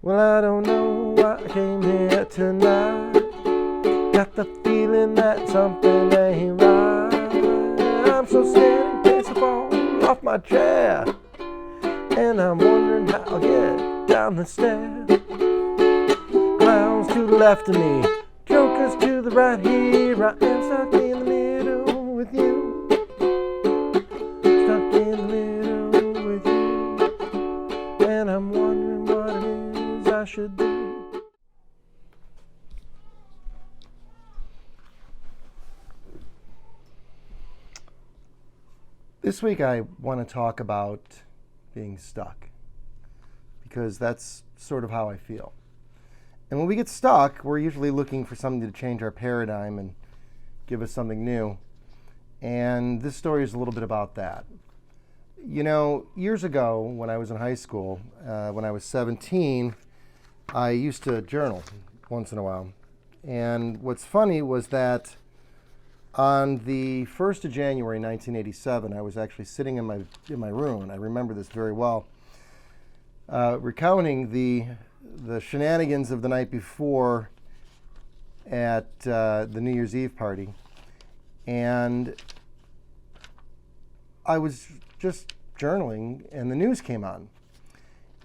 Well, I don't know why I came here tonight. Got the feeling that something ain't right. I'm so scared in case I fall off my chair, and I'm wondering how I'll get down the stairs. Clowns to the left of me, jokers to the right. Here I am stuck in the middle with you. Stuck in the middle with you, and I'm wondering what it is I should do. This week I want to talk about being stuck, because that's sort of how I feel. And when we get stuck, we're usually looking for something to change our paradigm and give us something new. And this story is a little bit about that. You know, years ago when I was in high school, when I was 17, I used to journal once in a while. And what's funny was that on the 1st of January 1987, I was actually sitting in my room, and I remember this very well, recounting the shenanigans of the night before at the New Year's Eve party. And I was just journaling, and the news came on.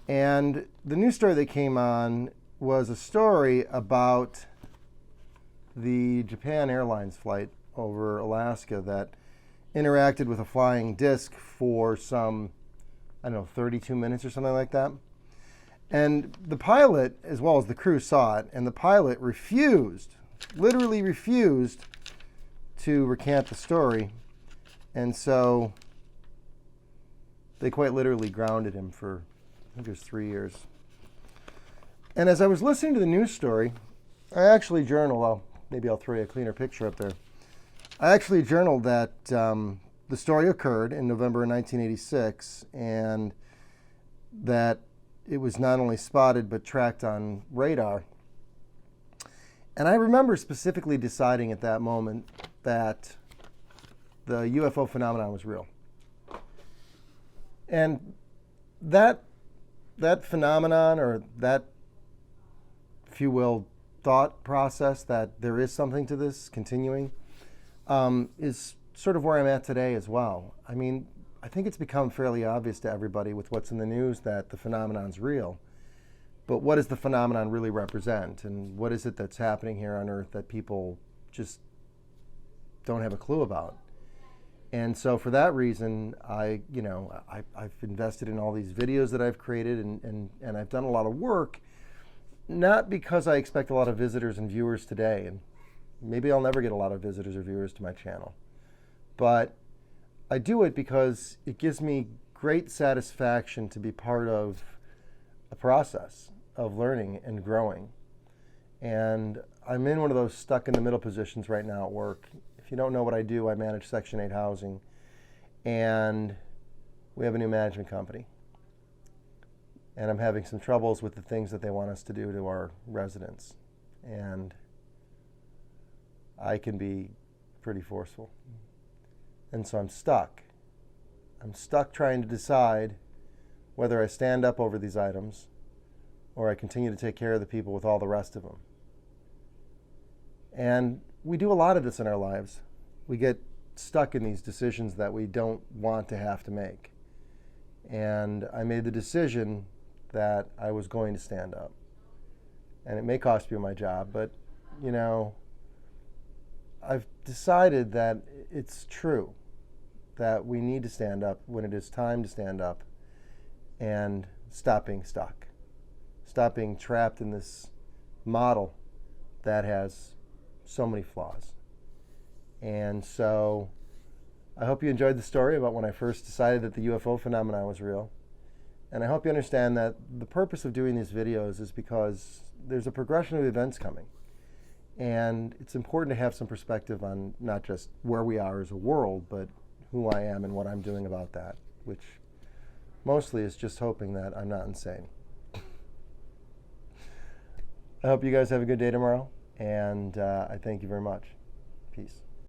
And the news story that came on was a story about the Japan Airlines flight over Alaska that interacted with a flying disc for some, 32 minutes or something like that. And the pilot, as well as the crew, saw it, and the pilot literally refused to recant the story. And so they quite literally grounded him for, I think it was 3 years. And as I was listening to the news story, I actually journaled, maybe I'll throw you a cleaner picture up there. I actually journaled that the story occurred in November 1986, and that it was not only spotted but tracked on radar. And I remember specifically deciding at that moment that the UFO phenomenon was real. And that phenomenon, or that, if you will, thought process that there is something to this continuing, is sort of where I'm at today as well. I mean, I think it's become fairly obvious to everybody with what's in the news that the phenomenon's real. But what does the phenomenon really represent? And what is it that's happening here on Earth that people just don't have a clue about? And so for that reason, I've invested in all these videos that I've created, and I've done a lot of work, not because I expect a lot of visitors and viewers today, and maybe I'll never get a lot of visitors or viewers to my channel, but I do it because it gives me great satisfaction to be part of a process of learning and growing. And I'm in one of those stuck in the middle positions right now at work. If you don't know what I do, I manage Section 8 housing, and we have a new management company. And I'm having some troubles with the things that they want us to do to our residents. And I can be pretty forceful. And so I'm stuck. I'm stuck trying to decide whether I stand up over these items or I continue to take care of the people with all the rest of them. And we do a lot of this in our lives. We get stuck in these decisions that we don't want to have to make. And I made the decision that I was going to stand up. And it may cost me my job, but, I've decided that it's true that we need to stand up when it is time to stand up and stop being stuck. Stop being trapped in this model that has so many flaws. And so I hope you enjoyed the story about when I first decided that the UFO phenomenon was real. And I hope you understand that the purpose of doing these videos is because there's a progression of events coming. And it's important to have some perspective on not just where we are as a world, but who I am and what I'm doing about that, which mostly is just hoping that I'm not insane. I hope you guys have a good day tomorrow, and I thank you very much. Peace.